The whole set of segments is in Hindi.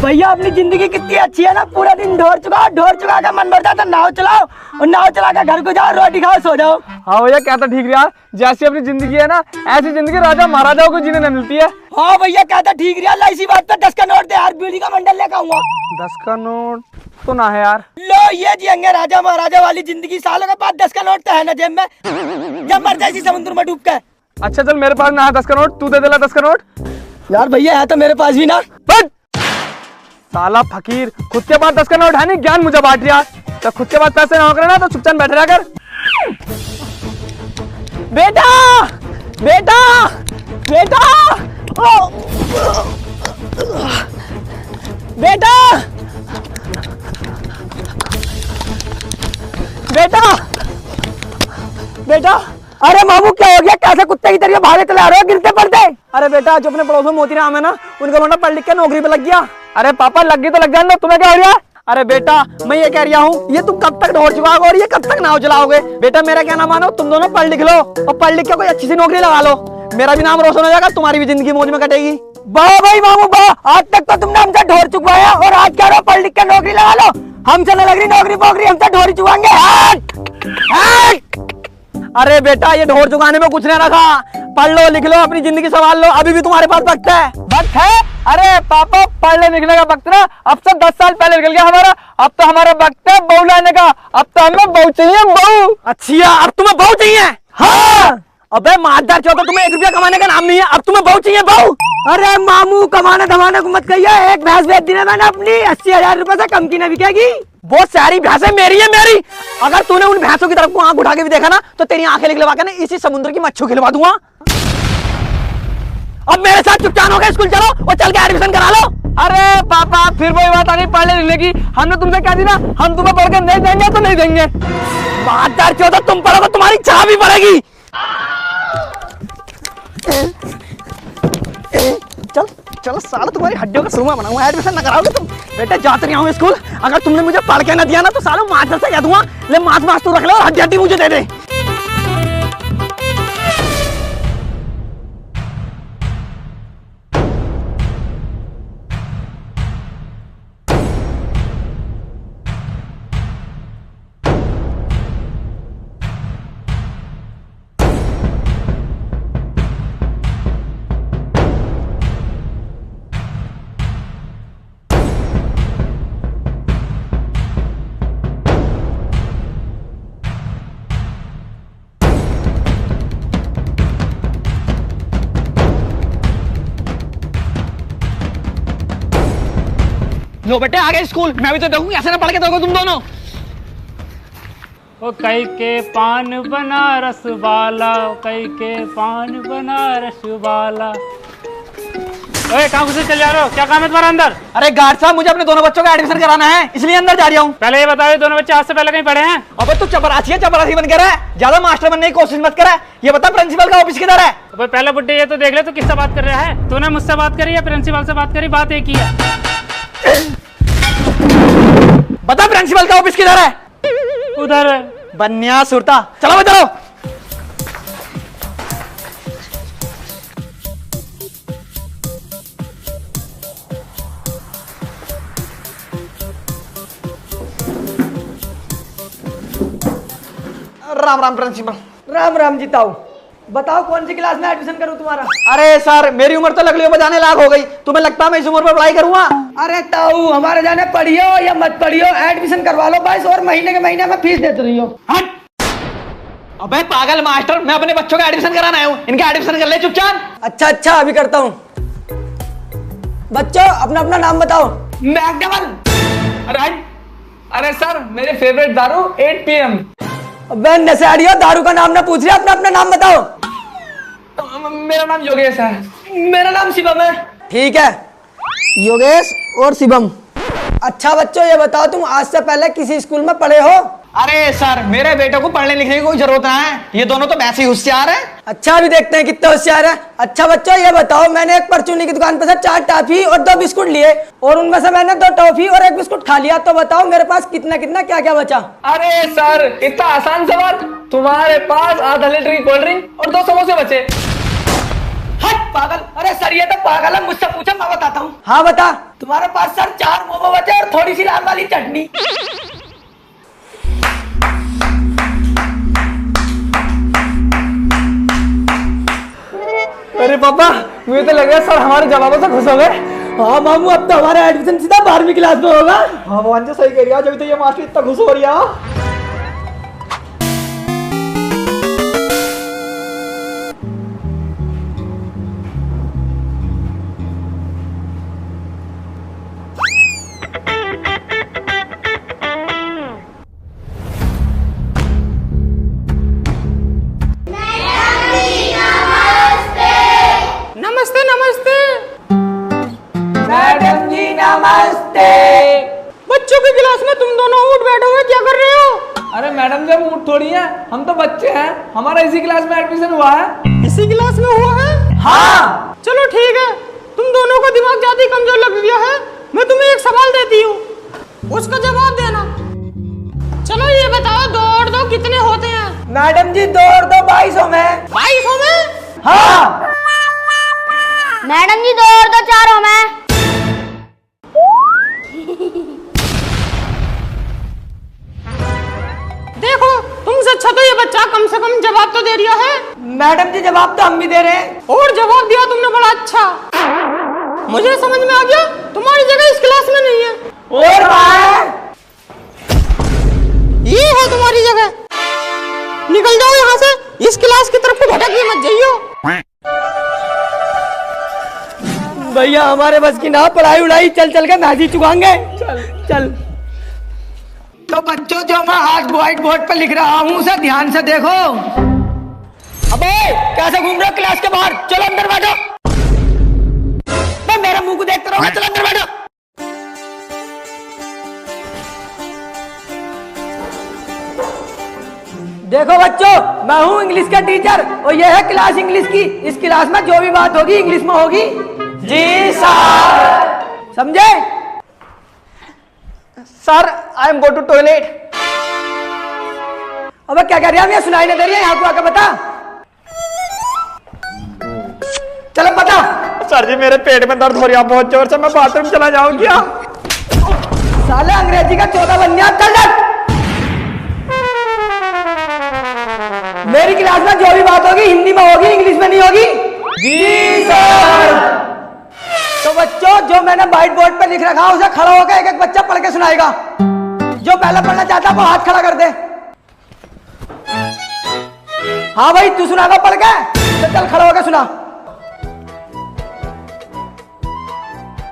भैया अपनी जिंदगी कितनी अच्छी है ना, पूरा दिन ढोर चुका का मन भरता है तो नाव चलाओ और नाव चला कर घर को जाओ, रोटी खाओ, सो जाओ। हाँ भैया कहता ठीक यार, जैसी अपनी जिंदगी है ना ऐसी जिंदगी राजा महाराजाओं को जीने न मिलती है। हाँ भैया कहता ठीक रहा, इसी बात पर 10 का नोट दे यार, बीड़ी का मंडल लेकर आऊंगा। 10 का नोट तो ना है यार। लो ये जियेंगे राजा महाराजा वाली जिंदगी, सालों के बाद 10 का नोट तो है ना जेब में, जब मर जाए इसी समुद्र में डूब के। अच्छा चल मेरे पास ना है 10 का नोट, तू दे देला 10 का नोट। यार भैया है तो मेरे पास भी ना। साला फकीर, खुद के पास 10 का नोट है नहीं, ज्ञान मुझे बांट रहा। तो खुद के पास पैसे ना करे ना तो चुपचाप बैठ रहा कर। बेटा बेटा बेटा ओ बेटा बेटा बेटा। अरे मामू क्या हो गया, कैसे कुत्ते की तरह भागे चला रहे हो, गिरते पड़ते। अरे बेटा जो अपने पड़ोस में मोतीराम है ना, उनका बेटा पढ़ लिख के नौकरी पे लग गया। अरे पापा लग गई तो लग जाए, तुम्हें क्या हो रहा है? अरे बेटा मैं ये कह रहा हूँ, ये तुम कब तक ढोर चुकाओगे और ये कब तक नाव चलाओगे? बेटा मेरा क्या ना मानो, तुम दोनों पढ़ लिख लो और पढ़ लिख के कोई अच्छी सी नौकरी लगा लो, मेरा भी नाम रोशन हो जाएगा, तुम्हारी भी जिंदगी मौज में कटेगी। वाह भाई मामू वाह, आज तक तो तुमने हमसे ढोर चुकवाया और आज कह रहे हो पढ़ लिख के नौकरी लगा लो। हमसे न लग रही नौकरी पोकरी, हमसे ढोर चुकाएंगे। अरे बेटा ये ढोर चुकाने में कुछ नहीं रखा, पढ़ लो लिख लो, अपनी जिंदगी संभाल लो, अभी भी तुम्हारे पास वक्त है। वक्त है? अरे पापा पढ़ने लिखने का वक्त ना अब से 10 साल पहले निकल गया हमारा, अब तो हमारा वक्त है बहू लाने का, अब तो हमें बहू चाहिए बहू। अच्छा अब तुम्हें बहू चाहिए? हाँ। अबे मादर चौथा, तुम्हें 1 रुपया कमाने का नाम नहीं है, अब तुम्हें बहू चाहिए बहू? अरे मामू कमाने धमाने को मत कहिए, एक भैंस बेच दी ना मैंने अपनी, 80,000 रुपए से कम की न बिकेगी। वो सारी भैंसें मेरी है मेरी, अगर तूने उन भैंसों की तरफ को आंख उठा के भी देखा ना तो तेरी आंखें निकलवा के ना इसी समुद्र की मच्छू खिलवा दूंगा। अब मेरे साथ चुपचाप हो गए, स्कूल चलो और चल के एडमिशन करा लो। अरे पापा फिर वही बात आ गई पढ़ने लिखने की, हमने तुमसे क्या दी ना, हम तुम्हें पढ़ के नहीं देंगे तो नहीं देंगे। मादर चौथा तुम पढ़ोगे तुम्हारी चाह भी पड़ेगी। चल चलो साला तुम्हारी हड्डियों का सुरमा बनाऊंगा, एडमिशन न कराओगे तुम। बेटा जाते नहीं आऊंगा स्कूल, अगर तुमने मुझे पढ़ के न दिया ना तो साला मास्टर से कह दूंगा, ले मास तू रख ले और हड्डी हड्डी मुझे दे दे। लो बेटे आ गए स्कूल, मैं भी तो देखूंगी, ऐसे ना पढ़ के देखो तुम दोनों। ओ कई के पान बनारस वाला, कई के पान बनारस वाला। ओए कहाँ घुसे चल जा रहे हो, क्या काम है तुम्हारा अंदर? अरे गार्ड साहब मुझे अपने दोनों बच्चों का एडमिशन कराना है, इसलिए अंदर जा रहा हूँ। पहले ये बताओ, दोनों बच्चे आज से पहले कहीं पढ़े हैं? अबे तू चपरासी बन कर रहा है, ज्यादा मास्टर बनने की कोशिश मत कर। ये बता प्रिंसिपल का ऑफिस किधर है? अबे पहले बुड्ढे ये तो देख ले तू किससे बात कर रहा है, तूने मुझसे बात करी या प्रिंसिपल से बात करी? बात एक ही है। बता प्रिंसिपल का ऑफिस किधर है? उधर है। बन्या सुरता, चलो चलो। राम राम प्रिंसिपल। राम राम जी ताऊ, बताओ कौन सी क्लास में एडमिशन करूं तुम्हारा? अरे सर मेरी उम्र तो लकड़ियों बजाने लायक हो गई, तुम्हें लगता है मैं इस उम्र पर पढ़ाई करूंगा? अरे ताऊ हमारे जाने पढ़ियो या मत पढ़ियो, एडमिशन करवा लो बस, और महीने के महीने में फीस देते रहियो। हट! अबे पागल मास्टर, मैं अपने बच्चों का एडमिशन कराना आया हूँ, इनका एडमिशन कर ले चुपचाप। अच्छा अभी करता हूँ। बच्चों अपना अपना नाम बताओ। मैकडबल। अरे सर मेरे फेवरेट दारू 8 PM। अबे नशेड़ियों, दारू का नाम ना पूछ रहे, अपना अपना नाम बताओ। मेरा नाम योगेश है। मेरा नाम शिवम है। ठीक है, योगेश और शिवम। अच्छा बच्चों ये बताओ, तुम आज से पहले किसी स्कूल में पढ़े हो? अरे सर मेरे बेटे को पढ़ने लिखने की कोई जरूरत नहीं है, ये दोनों तो वैसे ही होशियार है। अच्छा अभी देखते हैं कितने होशियार है। अच्छा बच्चों ये बताओ, मैंने एक परचूनी की दुकान पे से 4 टॉफी और 2 बिस्कुट लिए और उनमें से मैंने 2 टॉफी और 1 बिस्कुट खा लिया, तो बताओ मेरे पास कितना कितना क्या क्या बचा? अरे सर इतना आसान सवाल, तुम्हारे पास आधा लीटर की कोल्ड ड्रिंक और 2 समोसे बचे। हट पागल, अरे सर ये तो पागल है, मुझसे पूछो मैं बताता हूँ। हाँ बता। तुम्हारे पास सर 4 मोमो बचे और थोड़ी सी लाल वाली चटनी। अरे पापा, मुझे तो लग रहा है सर हमारे जवाबों से खुश हो गए। हाँ मामू, अब तो हमारा एडमिशन सीधा 12वीं क्लास में होगा। हाँ भगवान जी सही कह रही है, जब तो ये मास्टर इतना खुश हो रही है। नमस्ते नमस्ते। मैडम जी नमस्ते। बच्चों की क्लास में तुम दोनों उठ बैठो हुए क्या कर रहे हो? अरे मैडम जब ऊँट थोड़ी है, हम तो बच्चे हैं, हमारा इसी क्लास में एडमिशन हुआ है। इसी क्लास में हुआ है? हाँ। चलो ठीक है, तुम दोनों का दिमाग ज्यादा ही कमजोर लग गया है। मैं तुम्हें एक सवाल देती हूँ, उसका जवाब देना। चलो ये बताओ, 2 और 2 कितने होते हैं? मैडम जी 2 और 2 22 में। 22 में? हाँ। मैडम जी 2 और 2 4 हो मैं। देखो, तुमसे अच्छा तो ये बच्चा कम से कम जवाब तो दे रहा है। मैडम जी जवाब तो हम भी दे रहे हैं। और जवाब दिया तुमने बड़ा अच्छा। मुझे समझ में आ गया, तुम्हारी जगह इस क्लास में नहीं है। और है? ये है तुम्हारी जगह। निकल जाओ यहाँ से, इस क्लास की तरफ भटक के मत जाइयो। भैया हमारे बस की ना, पढ़ाई उड़ाई चल चल के मैगी चुकाएंगे। चल चल। तो बच्चों, जो मैं आज व्हाइट बोर्ड पर लिख रहा हूँ उसे ध्यान से देखो। अबे कैसे घूम रहे हो क्लास के बाहर? चलो अंदर बैठो। मैं मेरे मुंह को देखते रहोगे, चलो अंदर बैठो। देखो बच्चों, मैं हूँ इंग्लिश का टीचर और ये है क्लास इंग्लिश की। इस क्लास में जो भी बात होगी इंग्लिश में होगी। जी सर। समझे? Sir I am go to toilet. अबे क्या कह रही है? सुनाई नहीं दे रही है? यहाँ को आकर बता। चलो बता। सर जी मेरे पेट में दर्द हो रहा है बहुत जोर से, मैं बाथरूम चला जाऊँ क्या? साले अंग्रेजी का 14 बन गया। चल चल। मेरी क्लास में जो भी बात होगी हिंदी में होगी, इंग्लिश में नहीं होगी। जी सर। तो बच्चों, जो मैंने व्हाइट बोर्ड पे लिख रखा उसे खड़ा होकर एक एक बच्चा पढ़ के सुनाएगा। जो पहला पढ़ना चाहता है वो हाथ खड़ा कर दे। हाँ भाई, तू सुनाएगा पढ़ के? तो चल खड़ा होकर सुना।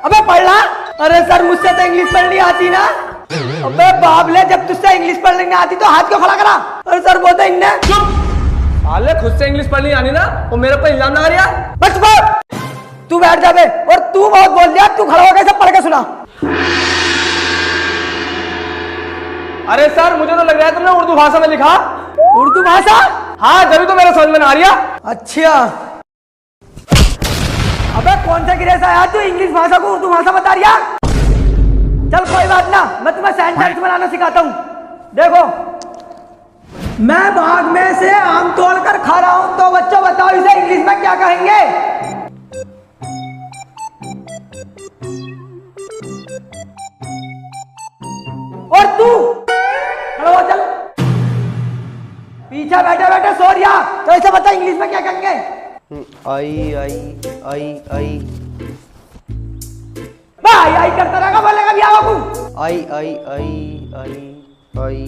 अबे पढ़ना। अरे सर मुझसे तो इंग्लिश पढ़नी आती ना। अबे बाबले, जब तुझसे इंग्लिश पढ़नी नहीं आती तो हाथ क्यों खड़ा करा? अरे सर वो तो इनने। साले खुद से इंग्लिश पढ़नी आनी ना, वो मेरे पर इल्जाम लगा रहा। बस बात, तू बैठ जा बे। और तू बहुत बोल दिया, तू खड़ा होकर सब पढ़ के सुना। अरे सर मुझे तो लग रहा है तुमने उर्दू भाषा में लिखा। उर्दू भाषा? हाँ जब तो मेरे समझ में ना आ रही है। अच्छा। अबे कौन सा गिरेस आया तू इंग्लिश भाषा को उर्दू भाषा बता रहा? चल कोई बात ना, मैं तुम्हें सेंटेंस बनाना सिखाता हूँ। देखो, मैं बाग में से आम तोड़ कर खा रहा हूँ, तो बच्चों बताओ इसे इंग्लिश में क्या कहेंगे? और तू खड़ा हो, चल। पीछे बैठे बैठे सो रिया, तो इसे बता इंग्लिश में क्या कहेंगे? आई आई आई आई भाई आई करता रहेगा, बोलेगा भी आओ तू। आई आई आई आई आई।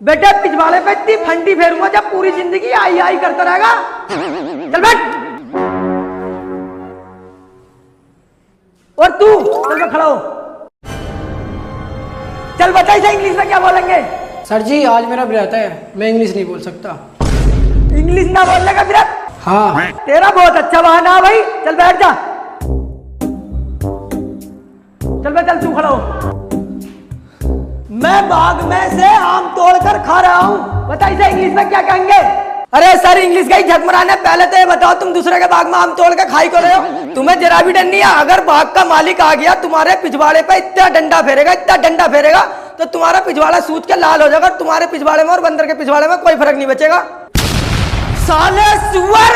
बेटे पिछवाड़े पे इतनी फंडी फेरूंगा जब पूरी जिंदगी आई आई करता रहेगा। चल बैठ। और तू चल के खड़ा हो। चल बता इसे इंग्लिश में क्या बोलेंगे? सर जी आज मेरा व्रत है, मैं इंग्लिश नहीं बोल सकता। इंग्लिश ना बोलने का व्रत? हाँ। तेरा बहुत अच्छा बहाना है भाई। चल बैठ जा। चल बे, चल तू खड़ा हो। मैं बाग में से आम तोड़कर खा रहा हूँ, बता इसे इंग्लिश में क्या कहेंगे? अरे सर इंग्लिश का ही झकमराने, पहले तो ये बताओ तुम दूसरे के बाग में आम तोड़ के खाई कर रहे हो? तुम्हें जरा भी डर नहीं है? अगर बाग का मालिक आ गया तुम्हारे पिछवाड़े पे इतना डंडा फेरेगा, इतना डंडा फेरेगा तो तुम्हारा पिछवाड़ा सूज के लाल हो जाएगा। तुम्हारे पिछवाड़े में और बंदर के पिछवाड़े में कोई फर्क नहीं बचेगा। साले सुअर।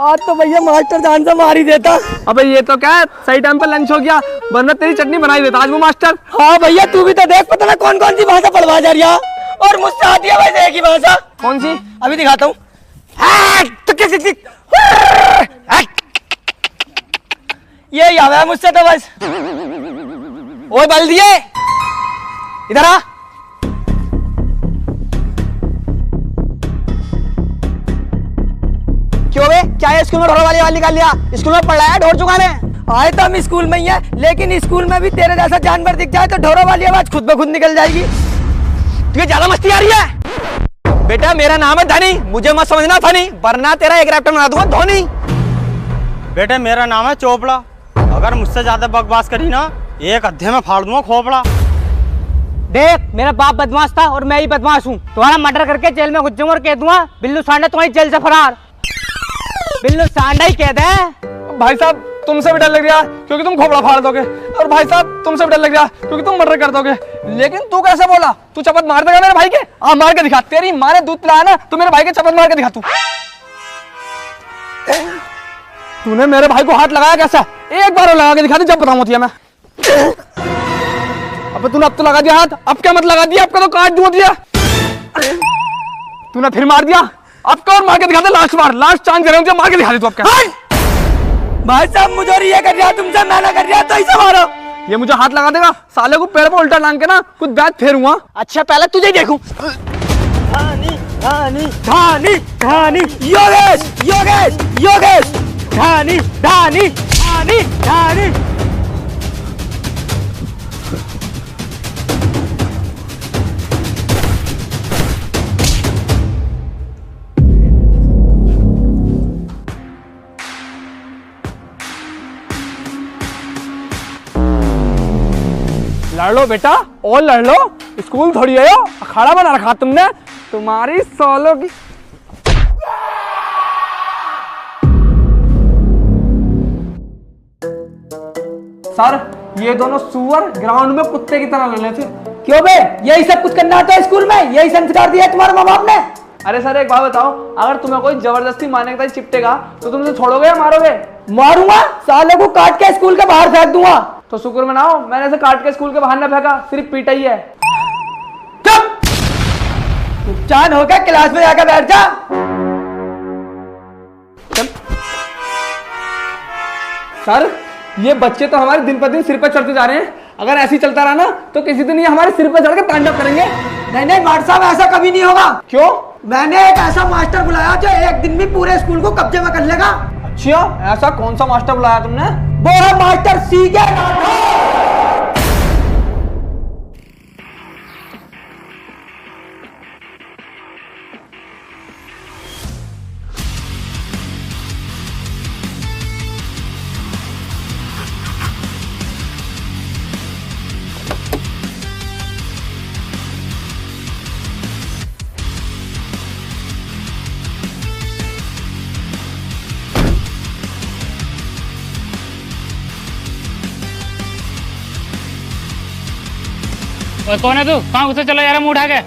आज तो भैया मास्टर जान से मार ही देता। अबे ये तो क्या है, सही टाइम पे लंच हो गया, वरना तेरी चटनी बनाई देता आज वो मास्टर। हाँ भैया तू भी तो देख, पता ना कौन कौन सी भाषा पढ़वा जा रही है, और मुझसे आती है वैसे एक ही भाषा। कौन सी? अभी दिखाता हूँ। ये आवा है मुझसे तो बस। ओए बल दिए, इधर आ। क्यों बे, क्या है स्कूल में ढोल वाली निकाल लिया? स्कूल में पढ़ रहा है ढोल चुकाने? आए तो हम स्कूल में ही है, लेकिन स्कूल में भी तेरे जैसा जानवर दिख जाए तो ढोरों वाली आवाज खुद ब खुद निकल जाएगी। तुझे ज्यादा मस्ती आ रही है? बेटा मेरा नाम है धनी, मुझे मत समझना फनी, वरना तेरा एक रैप्टर बना दूंगा धोनी। बेटे मेरा नाम है चोपड़ा, अगर मुझसे ज्यादा बकवास करी ना एक अद्धे में फाड़ दूंगा खोपड़ा। देख मेरा बाप बदमाश था और मैं ही बदमाश हूँ। तुम्हारा मर्डर करके जेल में घुस जाऊंगा और कह दूंगा बिल्लू सांडा तुम्हारी जेल से फरार। बिल्लू सांडा ही कह दे। भाई साहब तुमसे भी डर लग रहा क्योंकि तुम खोपड़ा फाड़ दोगे, और भाई साहब तुमसे भी डर लग रहा क्योंकि तुम मर्डर कर दोगे। लेकिन तू कैसे बोला? तू चपत मार देगा मेरे भाई के? हाँ मार के दिखा, तेरी माँ ने दूध पिलाया ना, तो मेरे भाई के चपत मार के दिखा। तूने मेरे भाई को हाथ लगाया कैसा? एक बार लगा के दिखा दे, जब बताऊं होती है मैं। अबे तूने अब तो लगा दिया हाथ, अब क्या मत लगा दिया, आपका तो काट दूं दिया। तूने फिर मार दिया, अब का और मार के दिखा दे, लास्ट बार, लास्ट चांस दे रहा हूं, मार के दिखा दे तू अब क्या। भाई साहब मुझे ये कर रहा तुमसे, मैं ना कर रहा तो इसे मारो। ये मुझे हाथ लगा देगा, साले को पेड़ पे उल्टा टांग के ना कुछ बैट फेरूंगा। अच्छा पहले तुझे देखूं। धानी धानी धानी धानी योगेश योगेश योगेश धानी धानी धानी धानी। लड़ लो बेटा और लड़ लो, स्कूल थोड़ी है, अखाड़ा बना रखा तुमने, तुम्हारी सोलो की। सर ये दोनों सुअर ग्राउंड में कुत्ते की तरह लड़ रहे थे। क्यों बे, यही सब कुछ करना था स्कूल में? यही संस्कार दिया तुम्हारे माँ बाप ने? अरे सर एक बात बताओ, अगर तुम्हें कोई जबरदस्ती मारने के चिपटेगा तो तुम छोड़ोगे या मारोगे? मारूंगा, सालों को काट के स्कूल के बाहर फेंक दूंगा। तो शुक्र मनाओ मैंने इसे काट के स्कूल के बाहर ना फेंका, सिर्फ पीटा ही है। चांद होकर क्लास में जाकर बैठ जा। सर ये बच्चे तो हमारे दिन पर दिन सिर पर चढ़ते जा रहे हैं, अगर ऐसे ही चलता रहा ना तो किसी दिन ये हमारे सिर पर चढ़ के तांडव करेंगे। नहीं नहीं मास्टर साहब, ऐसा कभी नहीं होगा। क्यों? मैंने एक ऐसा मास्टर बुलाया जो एक दिन में पूरे स्कूल को कब्जे में कर लेगा। अच्छा ऐसा कौन सा मास्टर बुलाया तुमने? वो है मास्टर सीके राठौर। और कौन है तू? कहाँ घुसे चला जा रहा मुंह उठा के?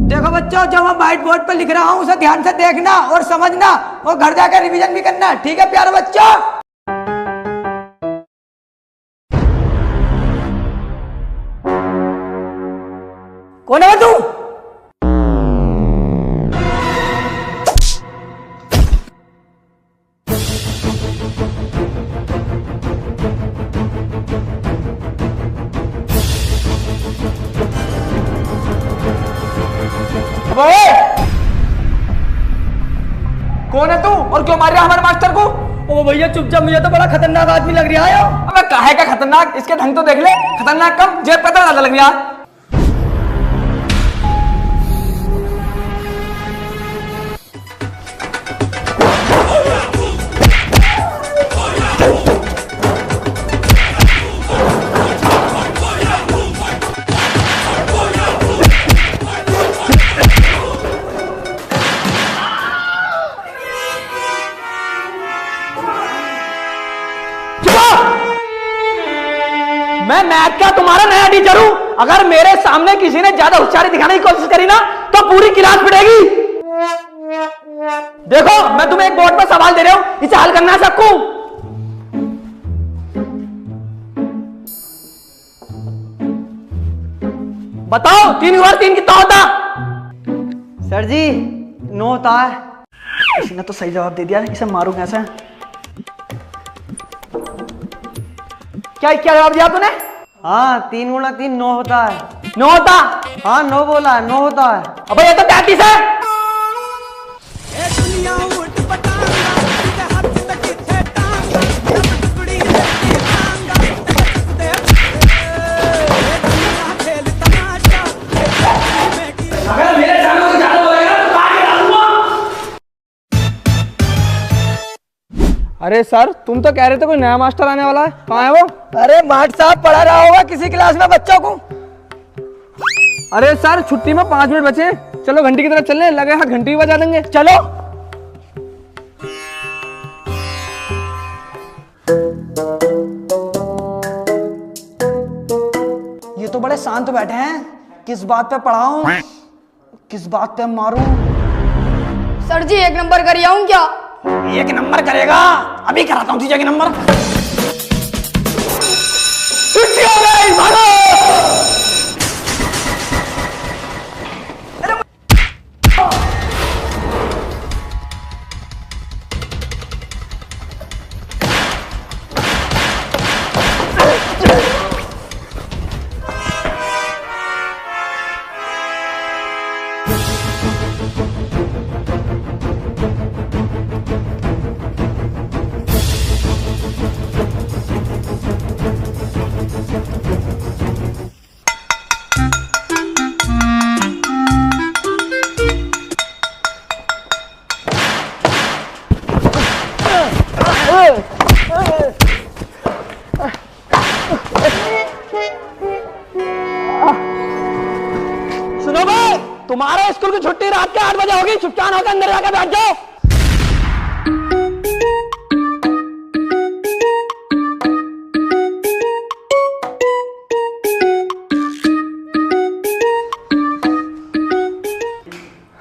देखो बच्चों, जब मैं व्हाइट बोर्ड पर लिख रहा हूँ उसे ध्यान से देखना और समझना, और घर जाकर रिवीजन भी करना, ठीक है प्यारे बच्चों? कौन है तू? कौन है तू और क्यों मार रहा है हमारे मास्टर को? ओ भैया चुपचाप, मुझे तो बड़ा खतरनाक आदमी लग रहा है। अबे काहे का खतरनाक, इसके ढंग तो देख ले, खतरनाक कम जेब पे तो ज्यादा लग रहा। मैथ का तुम्हारा नया टीचर हूं। अगर मेरे सामने किसी ने ज्यादा होशियारी दिखाने की कोशिश करी ना तो पूरी क्लास पिटेगी। देखो मैं तुम्हें एक बोर्ड पर सवाल दे रहा हूं, इसे हल करना है सबको। बताओ 3 × 3 कितना होता? सर जी 9 होता है। इसने तो सही जवाब दे दिया, इसे मारूं कैसे? क्या क्या जवाब दिया तूने? हाँ 3 × 3 9 होता है। 9 होता? हाँ 9 बोला है, 9 होता है। अबे ये तो 33 है। अगर मेरे सामने कोई ज्यादा बोलेगा तो काट के डालूंगा। अरे सर तुम तो कह रहे थे कोई नया मास्टर आने वाला है, कहाँ है वो? अरे माट साहब पढ़ा रहा होगा किसी क्लास में बच्चों को। अरे सर छुट्टी में 5 मिनट बचे, चलो घंटी की तरफ चलने लगे, हाथ घंटी भी बजा देंगे। चलो। ये तो बड़े शांत बैठे हैं, किस बात पे पढ़ाऊं, किस बात पे मारूं? सर जी 1 नंबर कर आऊं क्या? 1 नंबर करेगा, अभी कराता हूं तुझे 1 नंबर। छुट्टी हो गई, भागो। सुनो भाई, तुम्हारे स्कूल की छुट्टी रात के 8 बजे होगी, चुपचाप होकर अंदर जाकर बैठ जाओ।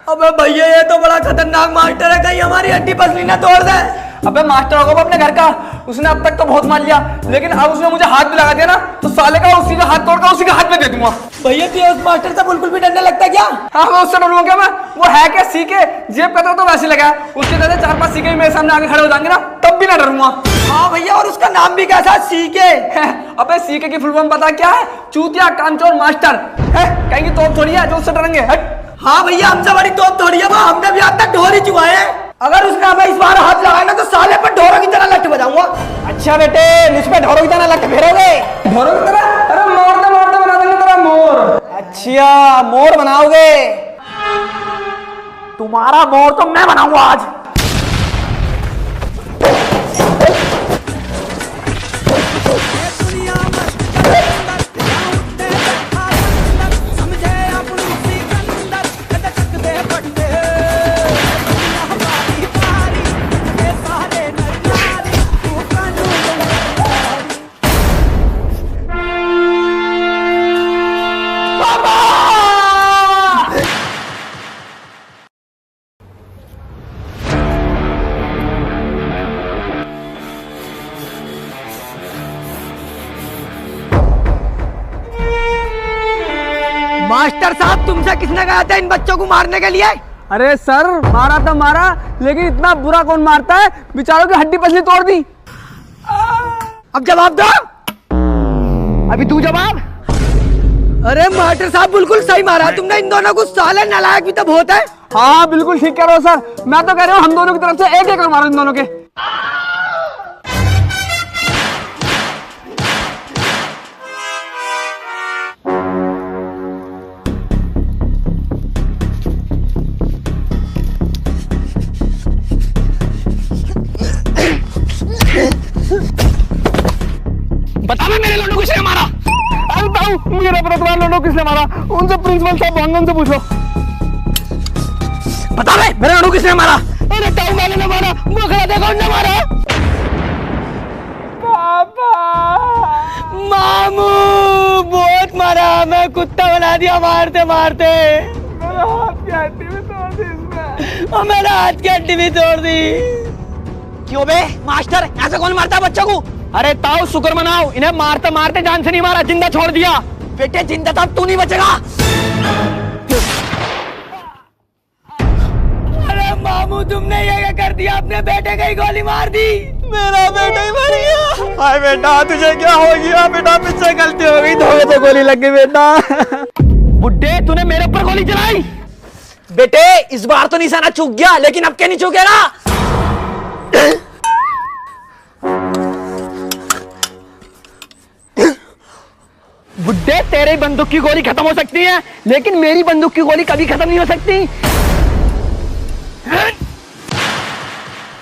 अबे भैया ये तो बड़ा खतरनाक मास्टर है, कहीं हमारी हड्डी पसली ना तोड़ दे। अबे मास्टर होगा वो अपने घर का, उसने अब तक तो बहुत मान लिया, लेकिन अब उसने मुझे हाथ भी लगा दिया ना तो साले का उसी का हाथ तोड़कर उसी के हाथ में दे दूंगा। भैया तुझे उस मास्टर से बिल्कुल भी डरने लगता क्या? हाँ मैं उससे डरूंगा क्या? मैं वो है क्या सीखे, जेब का तो वैसे लगा है, उसके जैसे 4-5 सीखे मेरे सामने आके खड़े हो जाएंगे ना तब भी ना डरूंगा। हाँ भैया, और उसका नाम भी कैसा? सीके। अबे सीके की फुल फॉर्म पता क्या है? चूतिया कामचोर मास्टर है, कहीं की तोप थोड़ी है जो उससे डरेंगे। हट। हाँ भैया, हमसे बड़ी तोप थोड़ी है वो, हमने भी आज तक ढोर ही चुका है। अगर उसने हमें इस बार हाथ लगाया ना तो साले पर ढोरों की तरह लट बजाऊंगा। अच्छा बेटे, मुझ पे ढोरों की तरह लट फेरोगे? ढोरों की तरह? अरे मोरते मोरते बना देंगे तेरा मोर। अच्छा मोर बनाओगे? तुम्हारा मोर तो मैं बनाऊंगा आज। मास्टर साहब, तुमसे किसने कहा था इन बच्चों को मारने के लिए? अरे सर मारा तो मारा, लेकिन इतना बुरा कौन मारता है, बेचारों की हड्डी पसली तोड़ दी। अब जवाब दो। अभी तू जवाब। अरे मास्टर साहब बिल्कुल सही मारा तुमने इन दोनों को, साले नालायक भी तो बहुत है। हाँ बिल्कुल ठीक कह रहे हो सर, मैं तो कह रहा हूँ हम दोनों की तरफ से एक मारो इन दोनों के। बता मेरे लोडो किसने मारा? अरे बताओ, मेरा पता तुम्हारा लोडो किसने मारा, उनसे प्रिंसिपल साहब वांगन से पूछ लो। बता मेरे लोडो किसने मारा? अरे टाउन वाले ने मारा, वो खड़ा देखो उनने मारा। मामू बहुत मारा, मैं कुत्ता बना दिया मारते मारते। मेरा हाथ की हड्डी भी तोड़ दी इसने। और मेरा हाथ की हड्डी भी तोड़ दी। क्यों बे मास्टर, ऐसे कौन मारता है बच्चों को? अरे ताऊ शुक्र मनाओ, इन्हें मारते मारते जान से नहीं मारा, जिंदा छोड़ दिया। बेटे जिंदा तो अब तू नहीं बचेगा। अरे मामू तुमने ये क्या कर दिया, अपने बेटे को ही गोली मार दी। मेरा बेटा ही मर गया। हाय बेटा तुझे क्या हो गया? बेटा मुझसे गलती हो गई, धोखे से गोली लग गई बेटा। बुड्ढे तूने मेरे ऊपर गोली चलाई। बेटे इस बार तो निशाना चूक गया, लेकिन अब क्या नहीं चूकेगा। बुड्ढे तेरी बंदूक की गोली खत्म हो सकती है, लेकिन मेरी बंदूक की गोली कभी खत्म नहीं हो सकती।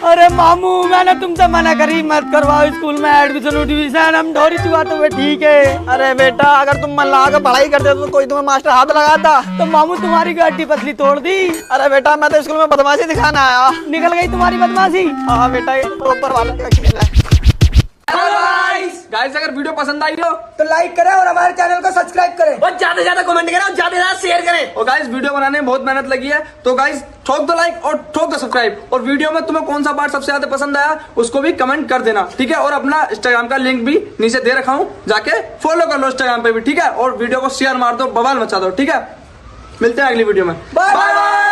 अरे मामू मैंने तुमसे मना करी मत करवाओ स्कूल में एडमिशन, हम ढोरी चुका तो ठीक है। अरे बेटा अगर तुम मन लगा कर पढ़ाई करते तो कोई तुम्हें मास्टर हाथ लगाता। तो मामू तुम्हारी हड्डी पसली तोड़ दी। अरे बेटा मैं तो स्कूल में बदमाशी दिखाना आया। निकल गई तुम्हारी बदमाशी। हाँ बेटा ये ऊपर वाला का खेल है। गाइस अगर वीडियो पसंद आई हो तो लाइक करें और हमारे चैनल को सब्सक्राइब करें और ज्यादा से ज्यादा कमेंट करें और ज्यादा से ज्यादा शेयर करें। और गाइस वीडियो बनाने में बहुत मेहनत लगी है, तो गाइस ठोक दो लाइक और ठोक दो सब्सक्राइब। और वीडियो में तुम्हें कौन सा पार्ट सबसे ज्यादा पसंद आया उसको भी कमेंट कर देना, ठीक है। और अपना इंस्टाग्राम का लिंक भी नीचे दे रखा हूँ, जाके फॉलो कर लो इंस्टाग्राम पे भी, ठीक है। और वीडियो को शेयर मार दो, बवाल मचा दो, ठीक है। मिलते हैं अगली वीडियो में। Bye bye.